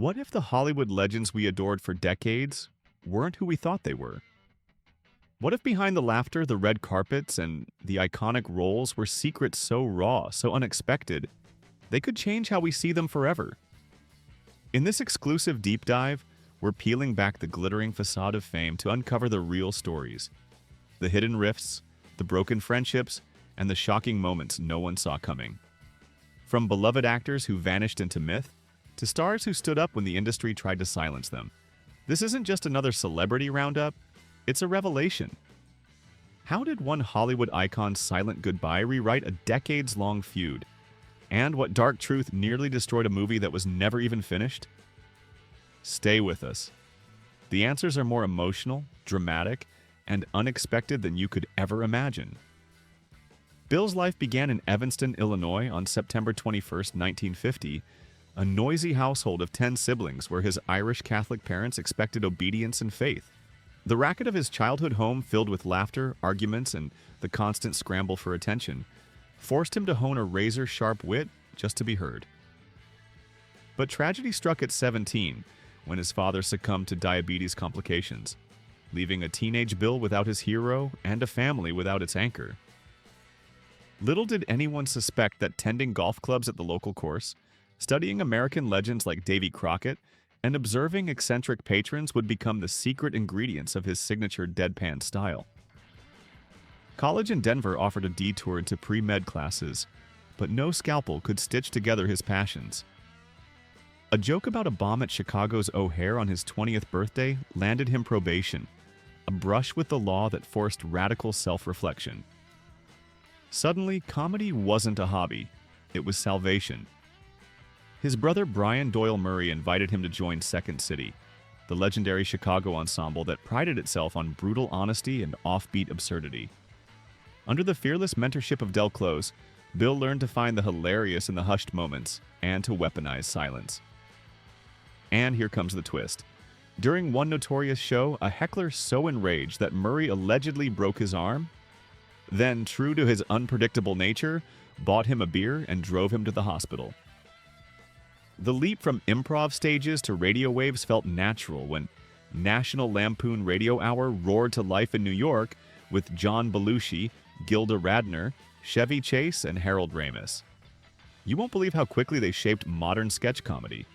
What if the Hollywood legends we adored for decades weren't who we thought they were? What if behind the laughter, the red carpets, and the iconic roles were secrets so raw, so unexpected, they could change how we see them forever? In this exclusive deep dive, we're peeling back the glittering facade of fame to uncover the real stories, the hidden rifts, the broken friendships, and the shocking moments no one saw coming. From beloved actors who vanished into myth, to stars who stood up when the industry tried to silence them. This isn't just another celebrity roundup, it's a revelation. How did one Hollywood icon's silent goodbye rewrite a decades-long feud? And what dark truth nearly destroyed a movie that was never even finished? Stay with us. The answers are more emotional, dramatic, and unexpected than you could ever imagine. Bill's life began in Evanston, Illinois on September 21st, 1950, a noisy household of 10 siblings where his Irish Catholic parents expected obedience and faith. The racket of his childhood home, filled with laughter, arguments, and the constant scramble for attention, forced him to hone a razor-sharp wit just to be heard. But tragedy struck at 17 when his father succumbed to diabetes complications, leaving a teenage Bill without his hero and a family without its anchor. Little did anyone suspect that tending golf clubs at the local course, studying American legends like Davy Crockett, and observing eccentric patrons would become the secret ingredients of his signature deadpan style. College in Denver offered a detour into pre-med classes, but no scalpel could stitch together his passions. A joke about a bomb at Chicago's O'Hare on his 20th birthday landed him probation, a brush with the law that forced radical self-reflection. Suddenly, comedy wasn't a hobby, it was salvation. His brother Brian Doyle Murray invited him to join Second City, the legendary Chicago ensemble that prided itself on brutal honesty and offbeat absurdity. Under the fearless mentorship of Del Close, Bill learned to find the hilarious in the hushed moments and to weaponize silence. And here comes the twist. During one Notorious show, a heckler so enraged that Murray allegedly broke his arm, then, true to his unpredictable nature, bought him a beer and drove him to the hospital. The leap from improv stages to radio waves felt natural when National Lampoon Radio Hour roared to life in New York with John Belushi, Gilda Radner, Chevy Chase, and Harold Ramis. You won't believe how quickly they shaped modern sketch comedy.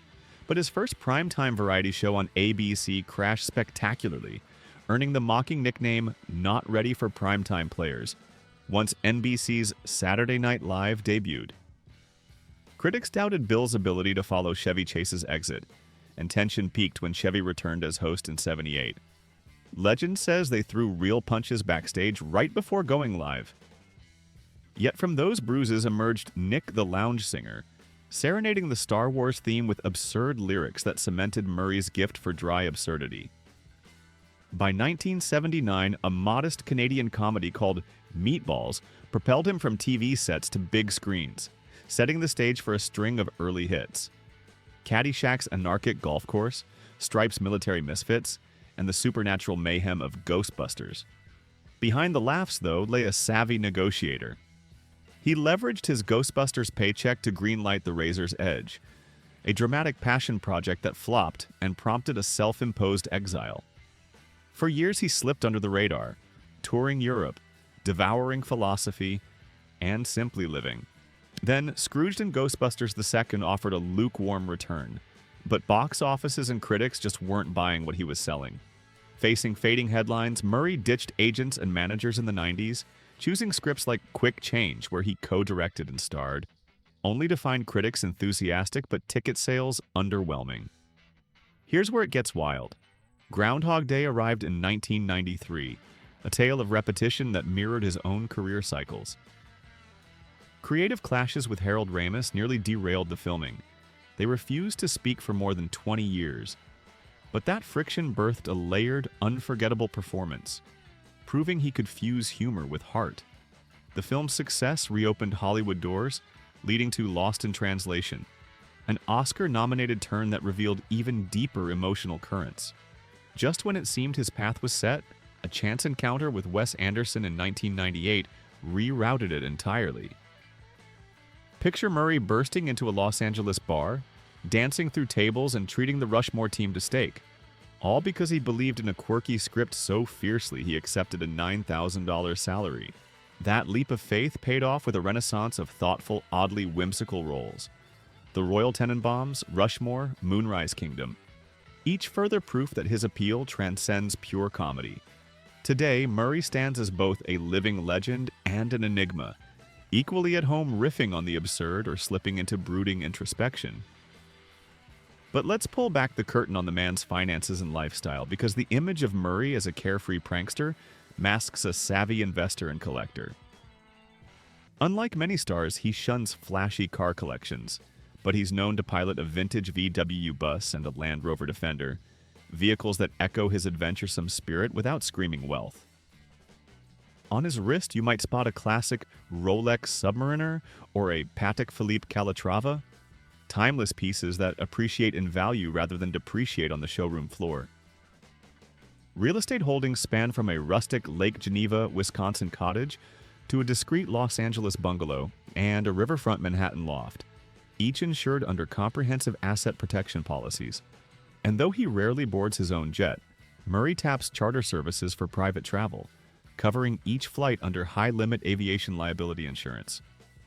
But his first primetime variety show on ABC crashed spectacularly, earning the mocking nickname Not Ready for Primetime Players, once NBC's Saturday Night Live debuted. Critics doubted Bill's ability to follow Chevy Chase's exit, and tension peaked when Chevy returned as host in '78. Legend says they threw real punches backstage right before going live. Yet from those bruises emerged Nick the Lounge Singer, serenading the Star Wars theme with absurd lyrics that cemented Murray's gift for dry absurdity. By 1979, a modest Canadian comedy called Meatballs propelled him from TV sets to big screens, setting the stage for a string of early hits. Caddyshack's anarchic golf course, Stripe's military misfits, and the supernatural mayhem of Ghostbusters. Behind the laughs, though, lay a savvy negotiator. He leveraged his Ghostbusters paycheck to greenlight The Razor's Edge, a dramatic passion project that flopped and prompted a self-imposed exile. For years he slipped under the radar, touring Europe, devouring philosophy, and simply living. Then, Scrooged and Ghostbusters II offered a lukewarm return, but box offices and critics just weren't buying what he was selling. Facing fading headlines, Murray ditched agents and managers in the 90s, choosing scripts like Quick Change, where he co-directed and starred, only to find critics enthusiastic but ticket sales underwhelming. Here's where it gets wild. Groundhog Day arrived in 1993, a tale of repetition that mirrored his own career cycles. Creative clashes with Harold Ramis nearly derailed the filming. They refused to speak for more than 20 years. But that friction birthed a layered, unforgettable performance, proving he could fuse humor with heart. The film's success reopened Hollywood doors, leading to Lost in Translation, an Oscar-nominated turn that revealed even deeper emotional currents. Just when it seemed his path was set, a chance encounter with Wes Anderson in 1998 rerouted it entirely. Picture Murray bursting into a Los Angeles bar, dancing through tables and treating the Rushmore team to steak. All because he believed in a quirky script so fiercely he accepted a $9,000 salary. That leap of faith paid off with a renaissance of thoughtful, oddly whimsical roles. The Royal Tenenbaums, Rushmore, Moonrise Kingdom. Each further proof that his appeal transcends pure comedy. Today, Murray stands as both a living legend and an enigma, equally at home riffing on the absurd or slipping into brooding introspection. But let's pull back the curtain on the man's finances and lifestyle, because the image of Murray as a carefree prankster masks a savvy investor and collector. Unlike many stars, he shuns flashy car collections, but he's known to pilot a vintage VW bus and a Land Rover Defender, vehicles that echo his adventuresome spirit without screaming wealth. On his wrist, you might spot a classic Rolex Submariner or a Patek Philippe Calatrava, timeless pieces that appreciate in value rather than depreciate on the showroom floor. Real estate holdings span from a rustic Lake Geneva, Wisconsin cottage to a discreet Los Angeles bungalow and a riverfront Manhattan loft, each insured under comprehensive asset protection policies. And though he rarely boards his own jet, Murray taps charter services for private travel, covering each flight under high-limit aviation liability insurance.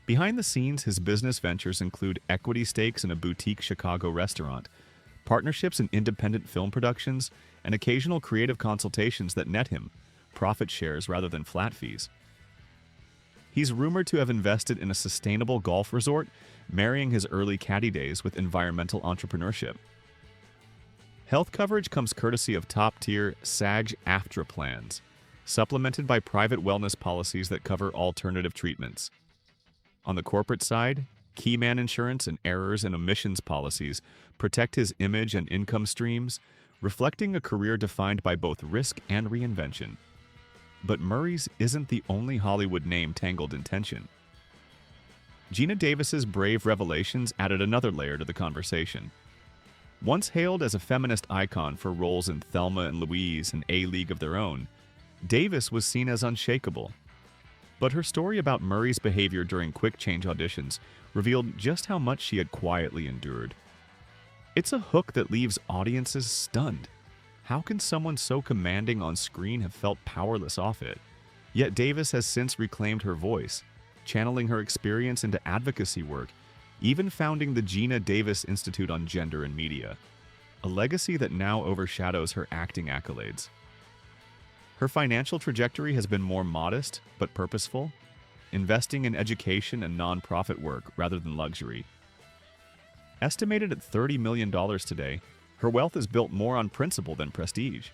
Behind the scenes, his business ventures include equity stakes in a boutique Chicago restaurant, partnerships in independent film productions, and occasional creative consultations that net him profit shares rather than flat fees. He's rumored to have invested in a sustainable golf resort, marrying his early caddy days with environmental entrepreneurship. Health coverage comes courtesy of top-tier SAG-AFTRA plans, supplemented by private wellness policies that cover alternative treatments. On the corporate side, Keyman Insurance and errors and omissions policies protect his image and income streams, reflecting a career defined by both risk and reinvention. But Murray's isn't the only Hollywood name tangled in tension. Geena Davis's brave revelations added another layer to the conversation. Once hailed as a feminist icon for roles in Thelma and Louise and A League of Their Own, Davis was seen as unshakable. But her story about Murray's behavior during quick change auditions revealed just how much she had quietly endured. It's a hook that leaves audiences stunned. How can someone so commanding on screen have felt powerless off it? Yet Davis has since reclaimed her voice, channeling her experience into advocacy work, even founding the Geena Davis Institute on Gender and Media, a legacy that now overshadows her acting accolades. Her financial trajectory has been more modest but purposeful, investing in education and nonprofit work rather than luxury. Estimated at $30 million today, her wealth is built more on principle than prestige.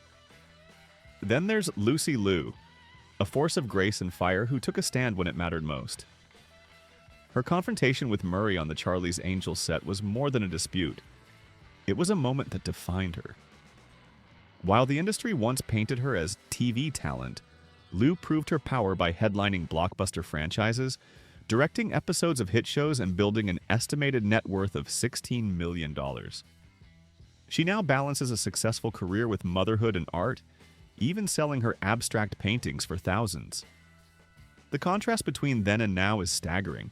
Then there's Lucy Liu, a force of grace and fire who took a stand when it mattered most. Her confrontation with Murray on the Charlie's Angels set was more than a dispute. It was a moment that defined her. While the industry once painted her as TV talent, Liu proved her power by headlining blockbuster franchises, directing episodes of hit shows, and building an estimated net worth of $16 million. She now balances a successful career with motherhood and art, even selling her abstract paintings for thousands. The contrast between then and now is staggering.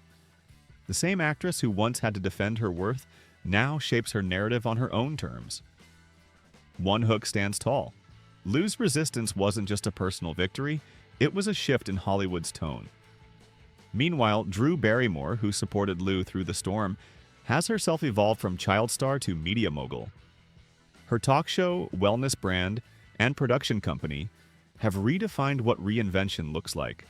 The same actress who once had to defend her worth now shapes her narrative on her own terms. One hook stands tall. Liu's resistance wasn't just a personal victory, it was a shift in Hollywood's tone. Meanwhile, Drew Barrymore, who supported Liu through the storm, has herself evolved from child star to media mogul. Her talk show, wellness brand, and production company have redefined what reinvention looks like.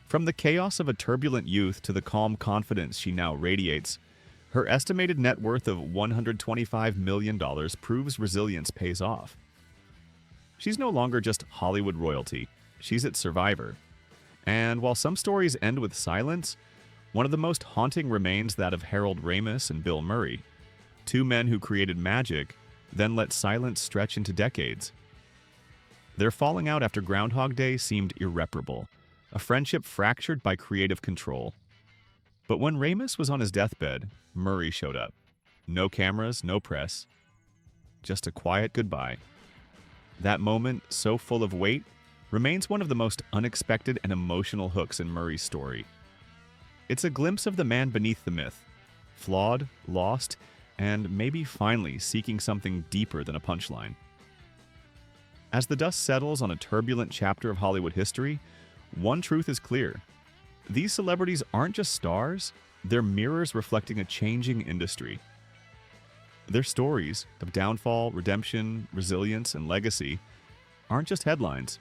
From the chaos of a turbulent youth to the calm confidence she now radiates, her estimated net worth of $125 million proves resilience pays off. She's no longer just Hollywood royalty, she's its survivor. And while some stories end with silence, one of the most haunting remains that of Harold Ramis and Bill Murray, two men who created magic, then let silence stretch into decades. Their falling out after Groundhog Day seemed irreparable, a friendship fractured by creative control. But when Ramis was on his deathbed, Murray showed up. No cameras, no press, just a quiet goodbye. That moment, so full of weight, remains one of the most unexpected and emotional hooks in Murray's story. It's a glimpse of the man beneath the myth, flawed, lost, and maybe finally seeking something deeper than a punchline. As the dust settles on a turbulent chapter of Hollywood history, one truth is clear. These celebrities aren't just stars, they're mirrors reflecting a changing industry. Their stories of downfall, redemption, resilience, and legacy aren't just headlines.